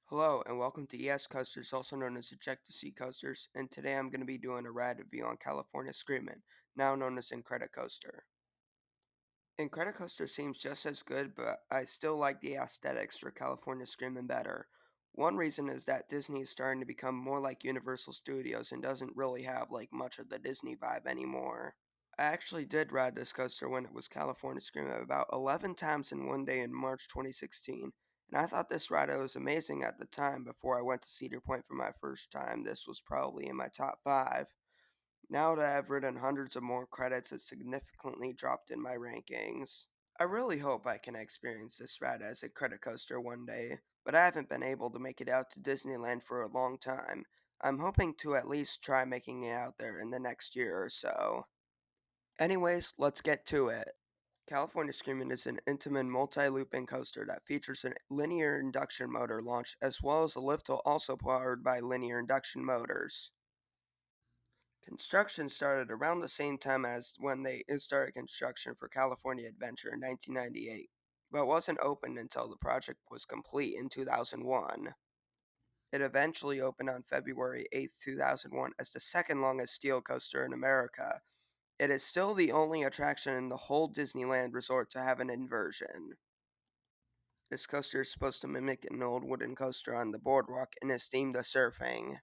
Hello and welcome to ES Coasters, also known as Eject-to-Sea Coasters, and today I'm going to be doing a ride review on California Screamin, now known as Incredicoaster. Incredicoaster seems just as good, but I still like the aesthetics for California Screamin better. One reason is that Disney is starting to become more like Universal Studios and doesn't really have like much of the Disney vibe anymore. I actually did ride this coaster when it was California Screamin about 11 times in one day in March 2016, and I thought this ride was amazing at the time before I went to Cedar Point for my first time. This was probably in my top 5. Now that I've ridden hundreds of more credits, it's significantly dropped in my rankings. I really hope I can experience this ride as a credit coaster one day, but I haven't been able to make it out to Disneyland for a long time. I'm hoping to at least try making it out there in the next year or so. Anyways, let's get to it. California Screamin is an Intamin Multi Looping Coaster that features a linear induction motor launch as well as a lift also powered by linear induction motors. Construction started around the same time as when they started construction for California Adventure in 1998, but wasn't opened until the project was complete in 2001. It eventually opened on February 8, 2001 as the second longest steel coaster in America. It is still the only attraction in the whole Disneyland Resort to have an inversion. This coaster is supposed to mimic an old wooden coaster on the boardwalk and is themed to surfing.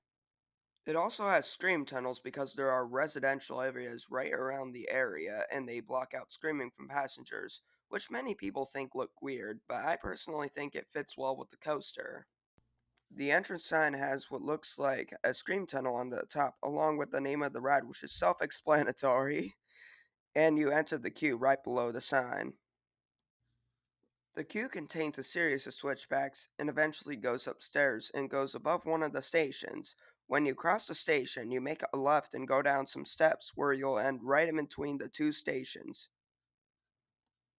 It also has scream tunnels because there are residential areas right around the area and they block out screaming from passengers, which many people think look weird, but I personally think it fits well with the coaster. The entrance sign has what looks like a scream tunnel on the top, along with the name of the ride, which is self explanatory, and you enter the queue right below the sign. The queue contains a series of switchbacks and eventually goes upstairs and goes above one of the stations. When you cross the station, you make a left and go down some steps where you'll end right in between the two stations.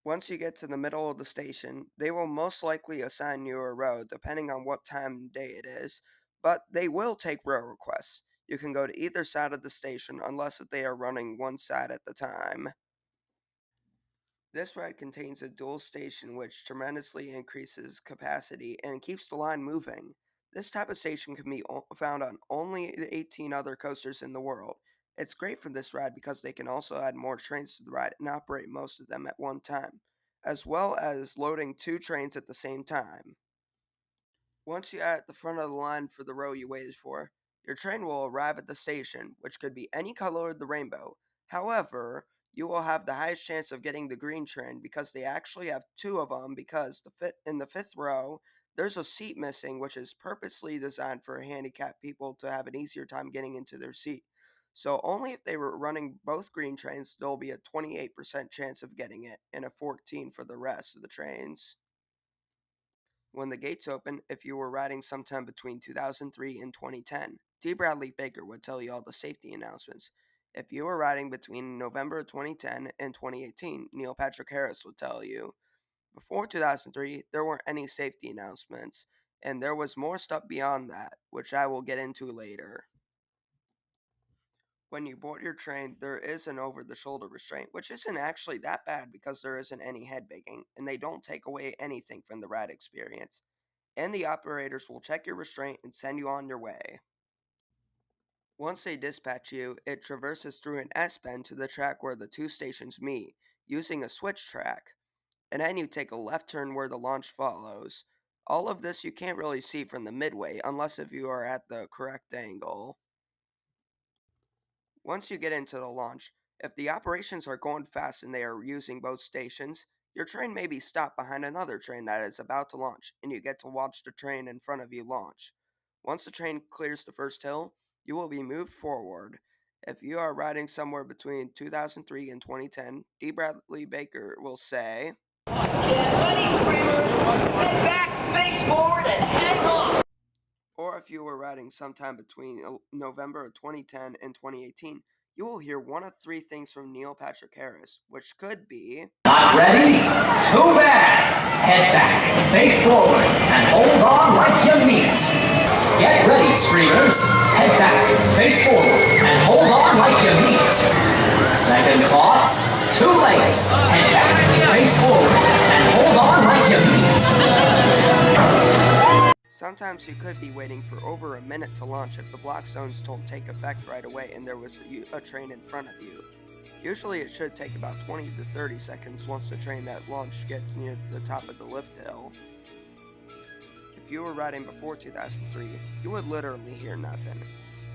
Once you get to the middle of the station, they will most likely assign you a row depending on what time of day it is, but they will take row requests. You can go to either side of the station unless they are running one side at the time. This ride contains a dual station which tremendously increases capacity and keeps the line moving. This type of station can be found on only the 18 other coasters in the world. It's great for this ride because they can also add more trains to the ride and operate most of them at one time, as well as loading 2 trains at the same time. Once you're at the front of the line for the row you waited for, your train will arrive at the station, which could be any color of the rainbow. However, you will have the highest chance of getting the green train because they actually have 2 of them because in the fifth row, there's a seat missing which is purposely designed for handicapped people to have an easier time getting into their seat. So only if they were running both green trains, there'll be a 28% chance of getting it and a 14 for the rest of the trains. When the gates open, if you were riding sometime between 2003 and 2010, D. Bradley Baker would tell you all the safety announcements. If you were riding between November of 2010 and 2018, Neil Patrick Harris would tell you. Before 2003, there weren't any safety announcements, and there was more stuff beyond that, which I will get into later. When you board your train, there is an over the shoulder restraint, which isn't actually that bad because there isn't any head bagging, and they don't take away anything from the ride experience. And the operators will check your restraint and send you on your way. Once they dispatch you, it traverses through an S-bend to the track where the two stations meet, using a switch track, and then you take a left turn where the launch follows. All of this you can't really see from the midway unless if you are at the correct angle. Once you get into the launch, if the operations are going fast and they are using both stations, your train may be stopped behind another train that is about to launch, and you get to watch the train in front of you launch. Once the train clears the first hill, you will be moved forward. If you are riding somewhere between 2003 and 2010, D. Bradley Baker will say, or if you were riding sometime between November of 2010 and 2018, you will hear one of 3 things from Neil Patrick Harris, which could be, not ready? Too bad! Head back, face forward, and hold on like you mean it. Get ready, screamers. Head back, face forward, and hold on like you mean it. Second thoughts? Too late. Head back, face forward, and hold on like you mean it. Sometimes you could be waiting for over a minute to launch if the block zones don't take effect right away and there was a train in front of you. Usually it should take about 20 to 30 seconds once the train that launched gets near the top of the lift hill. If you were riding before 2003, you would literally hear nothing.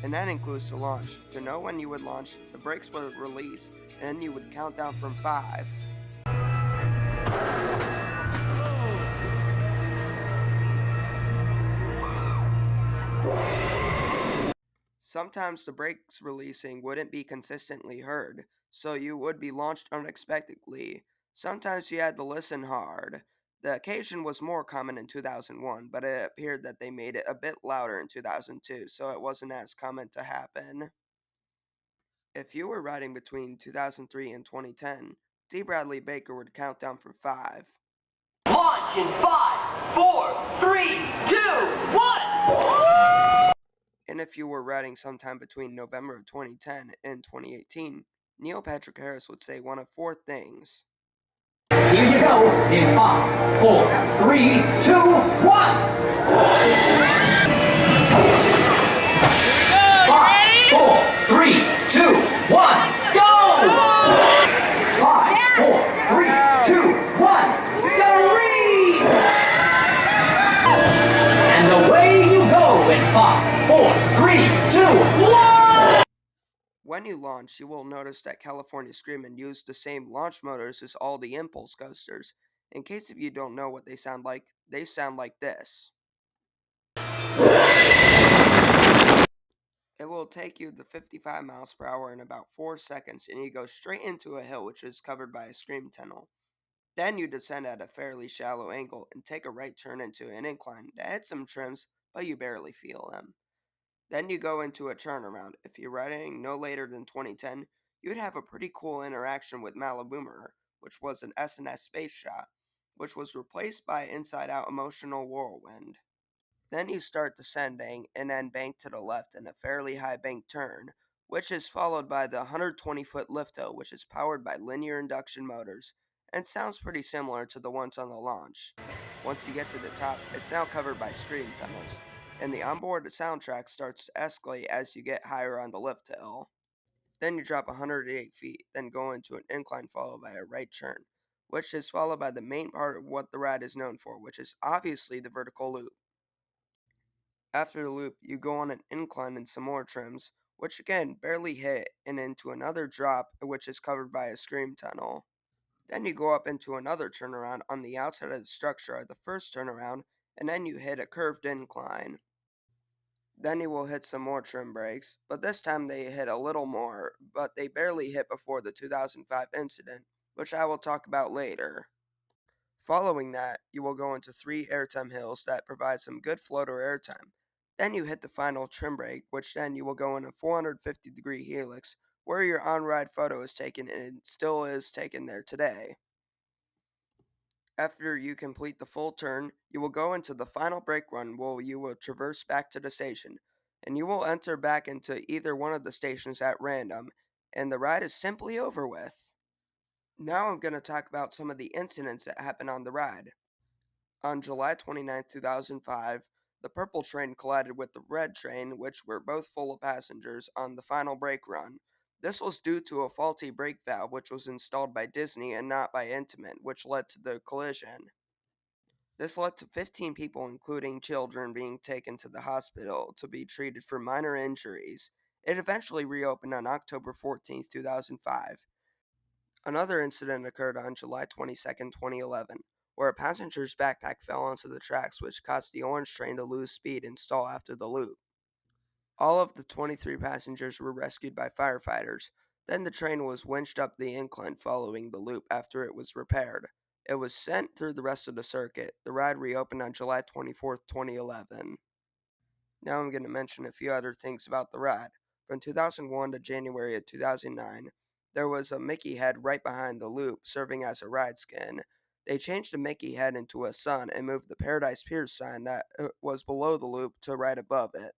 And that includes the launch. To know when you would launch, the brakes would release, and then you would count down from 5. Sometimes the brakes releasing wouldn't be consistently heard, so you would be launched unexpectedly. Sometimes you had to listen hard. The occasion was more common in 2001, but it appeared that they made it a bit louder in 2002, so it wasn't as common to happen. If you were riding between 2003 and 2010, D. Bradley Baker would count down from 5. Launch in 5, 4, 3, 2, 1. And if you were riding sometime between November of 2010 and 2018, Neil Patrick Harris would say one of 4 things. Here you go in 5, 4, 3, 2, 1. 5, 4, 3, 2, 1, go! 5, 4, 3, 2, 1, scream! And away you go in 5, 4, 3, 2, 1. When you launch, you will notice that California Screamin used the same launch motors as all the impulse coasters. In case if you don't know what they sound like this. It will take you the 55 miles per hour in about 4 seconds, and you go straight into a hill which is covered by a scream tunnel. Then you descend at a fairly shallow angle and take a right turn into an incline that had some trims, but you barely feel them. Then you go into a turnaround. If you're riding no later than 2010, you'd have a pretty cool interaction with Maliboomer, which was an S&S space shot, which was replaced by Inside Out Emotional Whirlwind. Then you start descending and then bank to the left in a fairly high bank turn, which is followed by the 120-foot lift hill, which is powered by linear induction motors and sounds pretty similar to the ones on the launch. Once you get to the top, it's now covered by scream tunnels, and the onboard soundtrack starts to escalate as you get higher on the lift hill. Then you drop 108 feet, then go into an incline followed by a right turn, which is followed by the main part of what the ride is known for, which is obviously the vertical loop. After the loop, you go on an incline and some more trims, which again barely hit, and into another drop, which is covered by a scream tunnel. Then you go up into another turnaround on the outside of the structure at the first turnaround, and then you hit a curved incline. Then you will hit some more trim brakes, but this time they hit a little more, but they barely hit before the 2005 incident, which I will talk about later. Following that, you will go into 3 airtime hills that provide some good floater airtime. Then you hit the final trim brake, which then you will go in a 450-degree helix, where your on-ride photo is taken and it still is taken there today. After you complete the full turn, you will go into the final brake run where you will traverse back to the station, and you will enter back into either one of the stations at random, and the ride is simply over with. Now I'm going to talk about some of the incidents that happened on the ride. On July 29, 2005, the purple train collided with the red train, which were both full of passengers, on the final brake run. This was due to a faulty brake valve which was installed by Disney and not by Intamin, which led to the collision. This led to 15 people, including children, being taken to the hospital to be treated for minor injuries. It eventually reopened on October 14, 2005. Another incident occurred on July 22, 2011, where a passenger's backpack fell onto the tracks, which caused the orange train to lose speed and stall after the loop. All of the 23 passengers were rescued by firefighters. Then the train was winched up the incline following the loop after it was repaired. It was sent through the rest of the circuit. The ride reopened on July 24, 2011. Now I'm going to mention a few other things about the ride. From 2001 to January of 2009, there was a Mickey head right behind the loop serving as a ride skin. They changed the Mickey head into a sun and moved the Paradise Pier sign that was below the loop to right above it.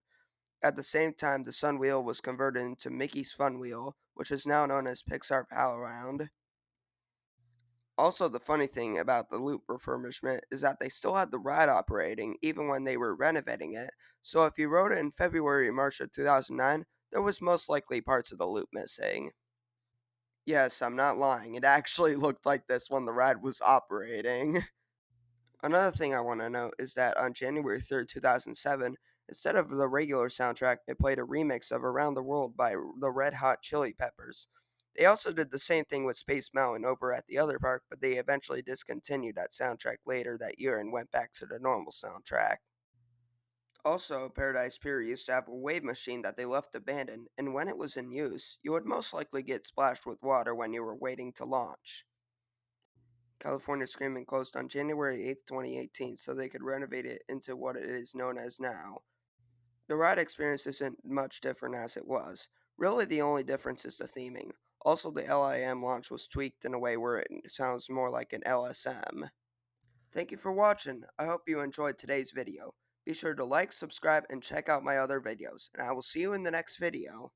At the same time, the Sun Wheel was converted into Mickey's Fun Wheel, which is now known as Pixar Pal Around. Also, the funny thing about the loop refurbishment is that they still had the ride operating even when they were renovating it, so if you rode it in February or March of 2009, there was most likely parts of the loop missing. Yes, I'm not lying, it actually looked like this when the ride was operating. Another thing I want to note is that on January 3rd, 2007, instead of the regular soundtrack, they played a remix of Around the World by the Red Hot Chili Peppers. They also did the same thing with Space Mountain over at the other park, but they eventually discontinued that soundtrack later that year and went back to the normal soundtrack. Also, Paradise Pier used to have a wave machine that they left abandoned, and when it was in use, you would most likely get splashed with water when you were waiting to launch. California Screamin closed on January 8th, 2018, so they could renovate it into what it is known as now. The ride experience isn't much different as it was. Really, the only difference is the theming. Also, the LIM launch was tweaked in a way where it sounds more like an LSM. Thank you for watching. I hope you enjoyed today's video. Be sure to like, subscribe, and check out my other videos, and I will see you in the next video.